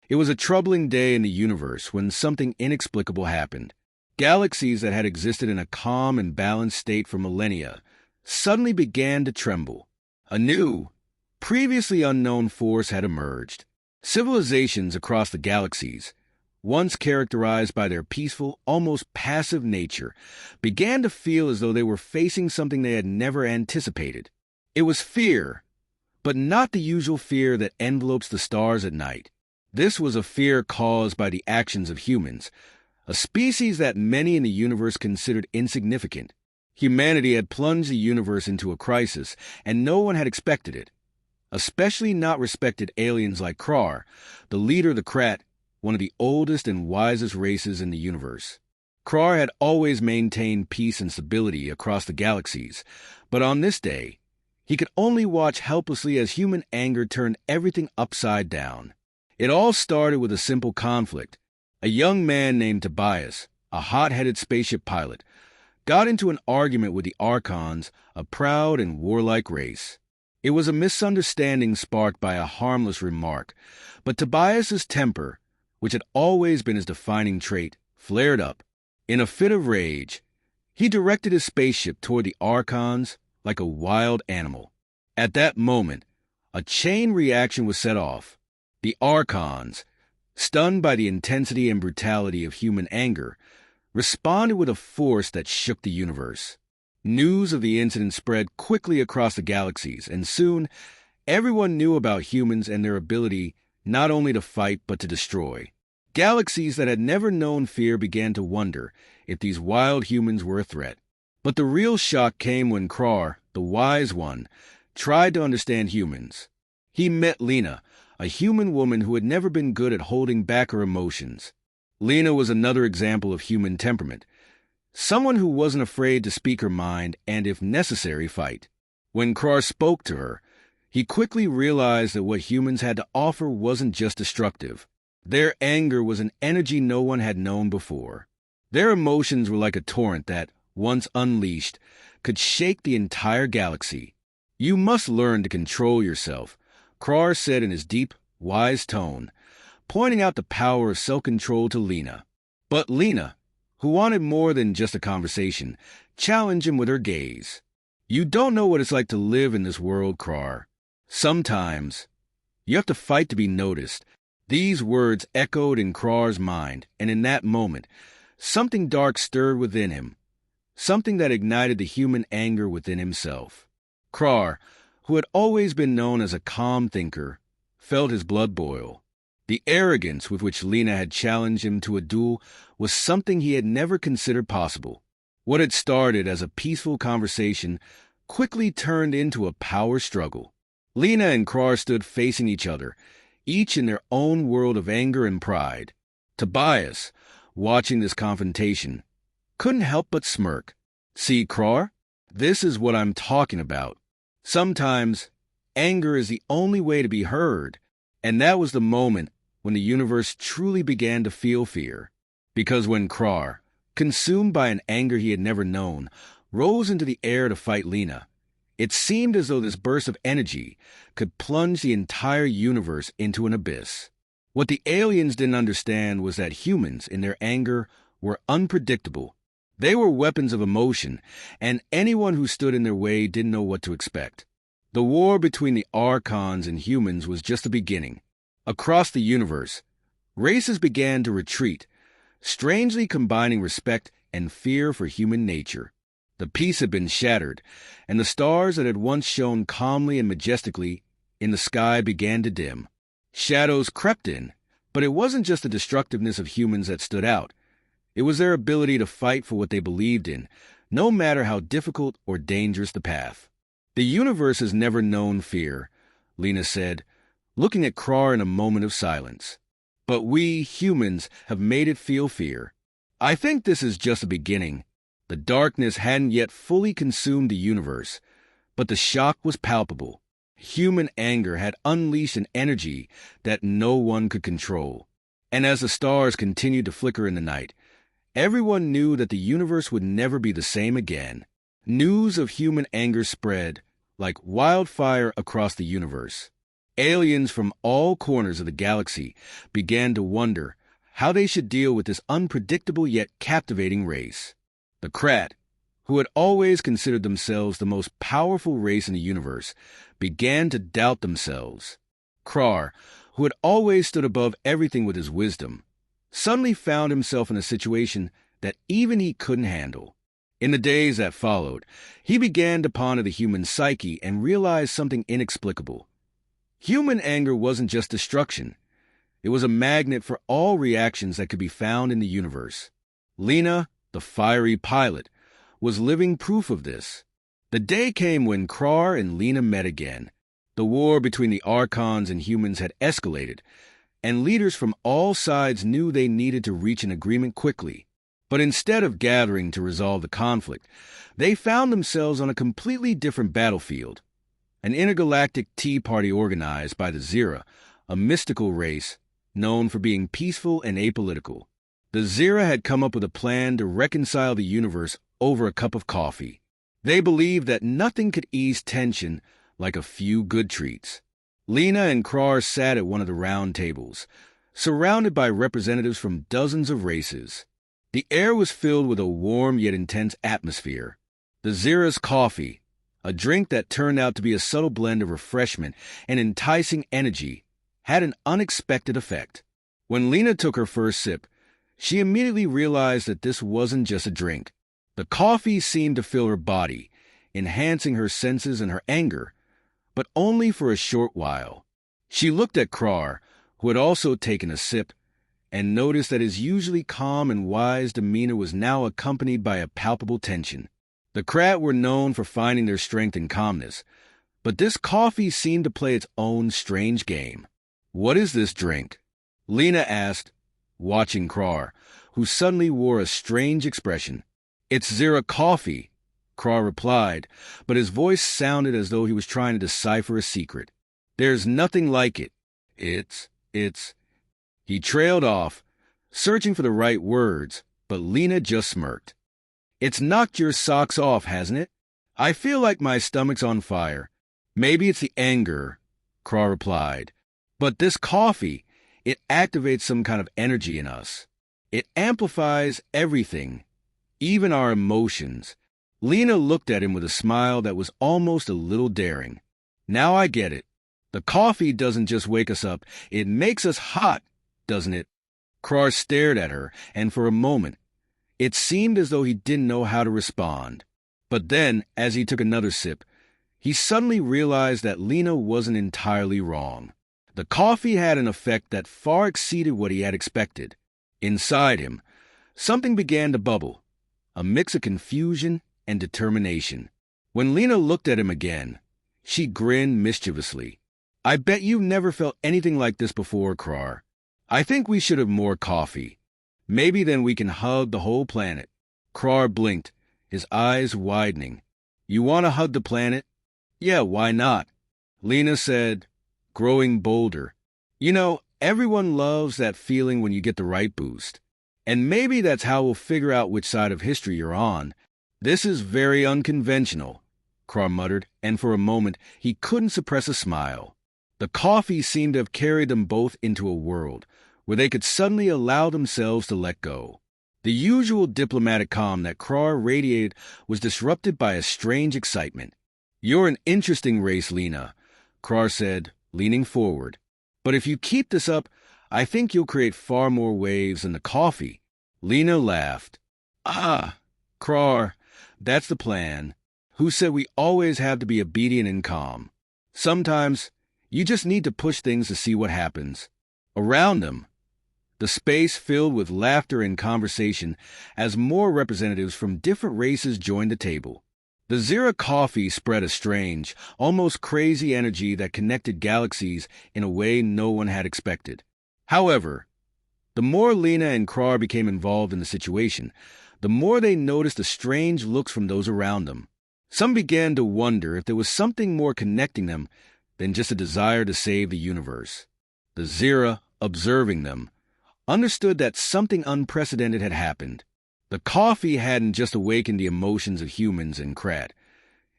It was a troubling day in the universe when something inexplicable happened. Galaxies that had existed in a calm and balanced state for millennia suddenly began to tremble. A new, previously unknown force had emerged. Civilizations across the galaxies, once characterized by their peaceful, almost passive nature, began to feel as though they were facing something they had never anticipated. It was fear, but not the usual fear that envelopes the stars at night. This was a fear caused by the actions of humans, a species that many in the universe considered insignificant. Humanity had plunged the universe into a crisis, and no one had expected it. Especially not respected aliens like Krar, the leader of the Krat, one of the oldest and wisest races in the universe. Krar had always maintained peace and stability across the galaxies, but on this day, he could only watch helplessly as human anger turned everything upside down. It all started with a simple conflict. A young man named Tobias, a hot-headed spaceship pilot, got into an argument with the Archons, a proud and warlike race. It was a misunderstanding sparked by a harmless remark, but Tobias's temper, which had always been his defining trait, flared up. In a fit of rage, he directed his spaceship toward the Archons like a wild animal. At that moment, a chain reaction was set off. The Archons, stunned by the intensity and brutality of human anger, responded with a force that shook the universe. News of the incident spread quickly across the galaxies, and soon everyone knew about humans and their ability not only to fight but to destroy. Galaxies that had never known fear began to wonder if these wild humans were a threat. But the real shock came when Krar, the wise one, tried to understand humans. He met Lena, a human woman who had never been good at holding back her emotions. Lena was another example of human temperament, someone who wasn't afraid to speak her mind and, if necessary, fight. When Krar spoke to her, he quickly realized that what humans had to offer wasn't just destructive. Their anger was an energy no one had known before. Their emotions were like a torrent that, once unleashed, could shake the entire galaxy. "You must learn to control yourself," Krar said in his deep, wise tone, pointing out the power of self-control to Lena. But Lena, who wanted more than just a conversation, challenged him with her gaze. "You don't know what it's like to live in this world, Krar. Sometimes you have to fight to be noticed." These words echoed in Krar's mind, and in that moment, something dark stirred within him, something that ignited the human anger within himself. Krar, who had always been known as a calm thinker, felt his blood boil. The arrogance with which Lena had challenged him to a duel was something he had never considered possible. What had started as a peaceful conversation quickly turned into a power struggle. Lena and Krar stood facing each other, each in their own world of anger and pride. Tobias, watching this confrontation, couldn't help but smirk. "See, Krar, this is what I'm talking about. Sometimes anger is the only way to be heard." And that was the moment when the universe truly began to feel fear. Because when Krar, consumed by an anger he had never known, rose into the air to fight Lena, it seemed as though this burst of energy could plunge the entire universe into an abyss. What the aliens didn't understand was that humans, in their anger, were unpredictable. They were weapons of emotion, and anyone who stood in their way didn't know what to expect. The war between the Archons and humans was just the beginning. Across the universe, races began to retreat, strangely combining respect and fear for human nature. The peace had been shattered, and the stars that had once shone calmly and majestically in the sky began to dim. Shadows crept in, but it wasn't just the destructiveness of humans that stood out. It was their ability to fight for what they believed in, no matter how difficult or dangerous the path. "The universe has never known fear," Lena said, looking at Krar in a moment of silence. "But we, humans, have made it feel fear. I think this is just a beginning." The darkness hadn't yet fully consumed the universe, but the shock was palpable. Human anger had unleashed an energy that no one could control. And as the stars continued to flicker in the night, everyone knew that the universe would never be the same again. News of human anger spread like wildfire across the universe. Aliens from all corners of the galaxy began to wonder how they should deal with this unpredictable yet captivating race. The Krat, who had always considered themselves the most powerful race in the universe, began to doubt themselves. Krar, who had always stood above everything with his wisdom, suddenly found himself in a situation that even he couldn't handle. In the days that followed, he began to ponder the human psyche and realized something inexplicable. Human anger wasn't just destruction. It was a magnet for all reactions that could be found in the universe. Lena, the fiery pilot, was living proof of this. The day came when Krar and Lena met again. The war between the Archons and humans had escalated, and leaders from all sides knew they needed to reach an agreement quickly. But instead of gathering to resolve the conflict, they found themselves on a completely different battlefield. An intergalactic tea party organized by the Zira, a mystical race known for being peaceful and apolitical. The Zira had come up with a plan to reconcile the universe over a cup of coffee. They believed that nothing could ease tension like a few good treats. Lena and Krar sat at one of the round tables, surrounded by representatives from dozens of races. The air was filled with a warm yet intense atmosphere. The Zira's coffee, a drink that turned out to be a subtle blend of refreshment and enticing energy, had an unexpected effect. When Lena took her first sip, she immediately realized that this wasn't just a drink. The coffee seemed to fill her body, enhancing her senses and her anger, but only for a short while. She looked at Krar, who had also taken a sip, and noticed that his usually calm and wise demeanor was now accompanied by a palpable tension. The Krat were known for finding their strength in calmness, but this coffee seemed to play its own strange game. "What is this drink?" Lena asked, watching Krar, who suddenly wore a strange expression. "It's Zira coffee," Krar replied, but his voice sounded as though he was trying to decipher a secret. "There's nothing like it. It's... He trailed off, searching for the right words, but Lena just smirked. "It's knocked your socks off, hasn't it? I feel like my stomach's on fire. Maybe it's the anger," Krar replied. "But this coffee, it activates some kind of energy in us. It amplifies everything, even our emotions." Lena looked at him with a smile that was almost a little daring. "Now I get it. The coffee doesn't just wake us up, it makes us hot, doesn't it?" Krar stared at her, and for a moment, it seemed as though he didn't know how to respond. But then, as he took another sip, he suddenly realized that Lena wasn't entirely wrong. The coffee had an effect that far exceeded what he had expected. Inside him, something began to bubble, a mix of confusion and determination. When Lena looked at him again, she grinned mischievously. "I bet you've never felt anything like this before, Krar. I think we should have more coffee. Maybe then we can hug the whole planet." Krar blinked, his eyes widening. "You want to hug the planet?" "Yeah, why not?" Lena said, growing bolder. "You know, everyone loves that feeling when you get the right boost. And maybe that's how we'll figure out which side of history you're on." "This is very unconventional," Krar muttered, and for a moment he couldn't suppress a smile. The coffee seemed to have carried them both into a world where they could suddenly allow themselves to let go. The usual diplomatic calm that Krar radiated was disrupted by a strange excitement. "You're an interesting race, Lena," Krar said, leaning forward. "But if you keep this up, I think you'll create far more waves than the coffee." Lena laughed. "Ah, Krar, that's the plan. Who said we always have to be obedient and calm? Sometimes you just need to push things to see what happens." Around them, the space filled with laughter and conversation as more representatives from different races joined the table. The Zira coffee spread a strange, almost crazy energy that connected galaxies in a way no one had expected. However, the more Lena and Krar became involved in the situation, the more they noticed the strange looks from those around them. Some began to wonder if there was something more connecting them than just a desire to save the universe. The Zira, observing them, understood that something unprecedented had happened. The coffee hadn't just awakened the emotions of humans and Krat.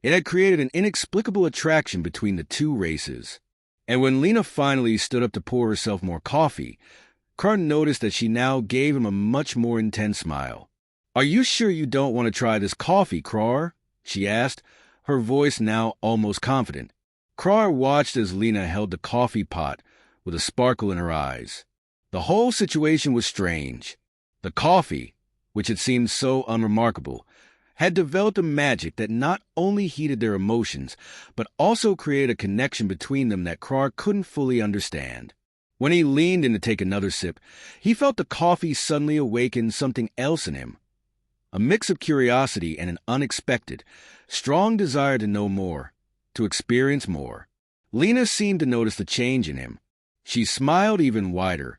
It had created an inexplicable attraction between the two races. And when Lena finally stood up to pour herself more coffee, Carr noticed that she now gave him a much more intense smile. "Are you sure you don't want to try this coffee, Carr?" she asked, her voice now almost confident. Carr watched as Lena held the coffee pot with a sparkle in her eyes. The whole situation was strange. The coffee, which had seemed so unremarkable, had developed a magic that not only heated their emotions, but also created a connection between them that Carr couldn't fully understand. When he leaned in to take another sip, he felt the coffee suddenly awaken something else in him. A mix of curiosity and an unexpected, strong desire to know more, to experience more. Lena seemed to notice the change in him. She smiled even wider,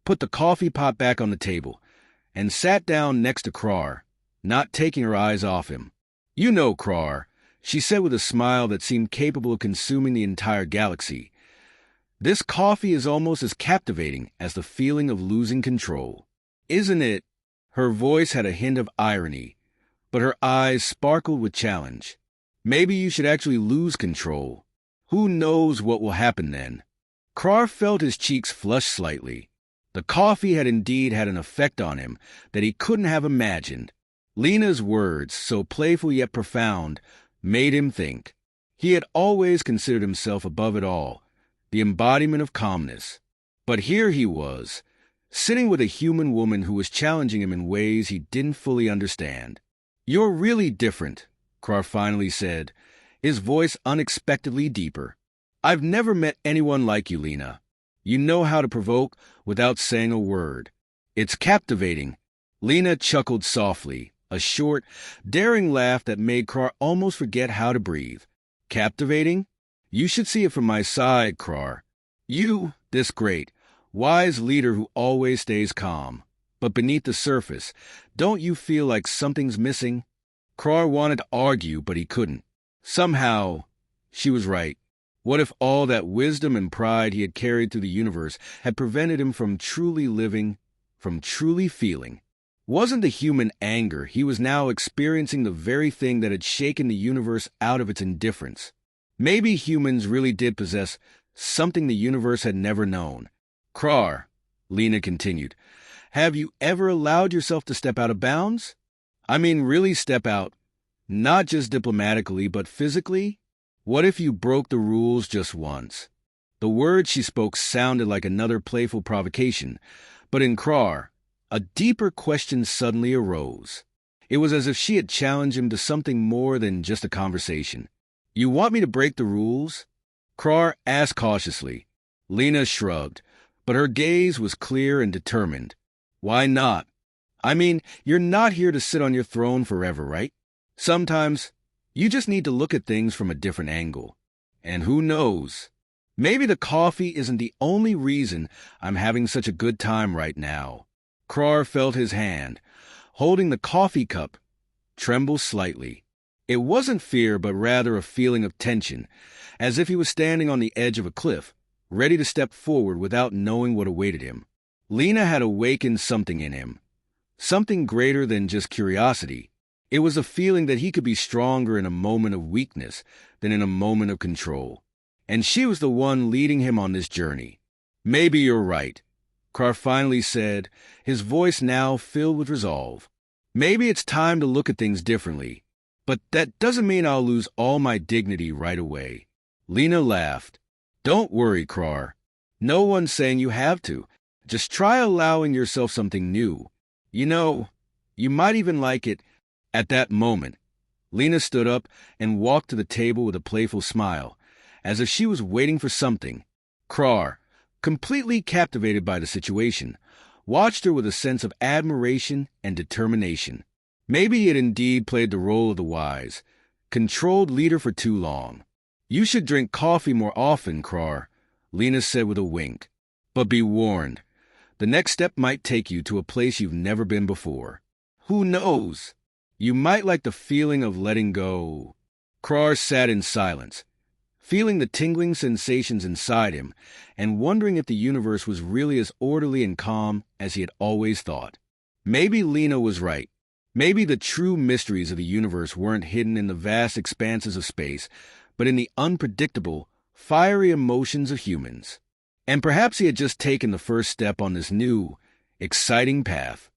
put the coffee pot back on the table, and sat down next to Carr, not taking her eyes off him. "You know, Carr," she said with a smile that seemed capable of consuming the entire galaxy, "this coffee is almost as captivating as the feeling of losing control. Isn't it?" Her voice had a hint of irony, but her eyes sparkled with challenge. "Maybe you should actually lose control. Who knows what will happen then?" Carr felt his cheeks flush slightly. The coffee had indeed had an effect on him that he couldn't have imagined. Lena's words, so playful yet profound, made him think. He had always considered himself above it all, the embodiment of calmness. But here he was, sitting with a human woman who was challenging him in ways he didn't fully understand. "You're really different," Carr finally said, his voice unexpectedly deeper. "I've never met anyone like you, Lena. You know how to provoke without saying a word. It's captivating." Lena chuckled softly, a short, daring laugh that made Carr almost forget how to breathe. "Captivating? You should see it from my side, Carr. You, this great, wise leader who always stays calm. But beneath the surface, don't you feel like something's missing?" Carr wanted to argue, but he couldn't. Somehow, she was right. What if all that wisdom and pride he had carried through the universe had prevented him from truly living, from truly feeling? Wasn't the human anger he was now experiencing the very thing that had shaken the universe out of its indifference? Maybe humans really did possess something the universe had never known. "Carr," Lena continued, "have you ever allowed yourself to step out of bounds? I mean, really step out, not just diplomatically, but physically? What if you broke the rules just once?" The words she spoke sounded like another playful provocation, but in Carr, a deeper question suddenly arose. It was as if she had challenged him to something more than just a conversation. "You want me to break the rules?" Carr asked cautiously. Lena shrugged, but her gaze was clear and determined. "Why not? I mean, you're not here to sit on your throne forever, right? Sometimes you just need to look at things from a different angle. And who knows? Maybe the coffee isn't the only reason I'm having such a good time right now." Carr felt his hand, holding the coffee cup, tremble slightly. It wasn't fear, but rather a feeling of tension, as if he was standing on the edge of a cliff, ready to step forward without knowing what awaited him. Lena had awakened something in him, something greater than just curiosity. It was a feeling that he could be stronger in a moment of weakness than in a moment of control. And she was the one leading him on this journey. "Maybe you're right," Carr finally said, his voice now filled with resolve. "Maybe it's time to look at things differently. But that doesn't mean I'll lose all my dignity right away." Lena laughed. "Don't worry, Carr. No one's saying you have to. Just try allowing yourself something new. You know, you might even like it." At that moment, Lena stood up and walked to the table with a playful smile, as if she was waiting for something. Carr, completely captivated by the situation, watched her with a sense of admiration and determination. Maybe he had indeed played the role of the wise, controlled leader for too long. "You should drink coffee more often, Carr," Lena said with a wink. "But be warned, the next step might take you to a place you've never been before. Who knows? You might like the feeling of letting go." Carr sat in silence, feeling the tingling sensations inside him and wondering if the universe was really as orderly and calm as he had always thought. Maybe Lena was right. Maybe the true mysteries of the universe weren't hidden in the vast expanses of space, but in the unpredictable, fiery emotions of humans. And perhaps he had just taken the first step on this new, exciting path.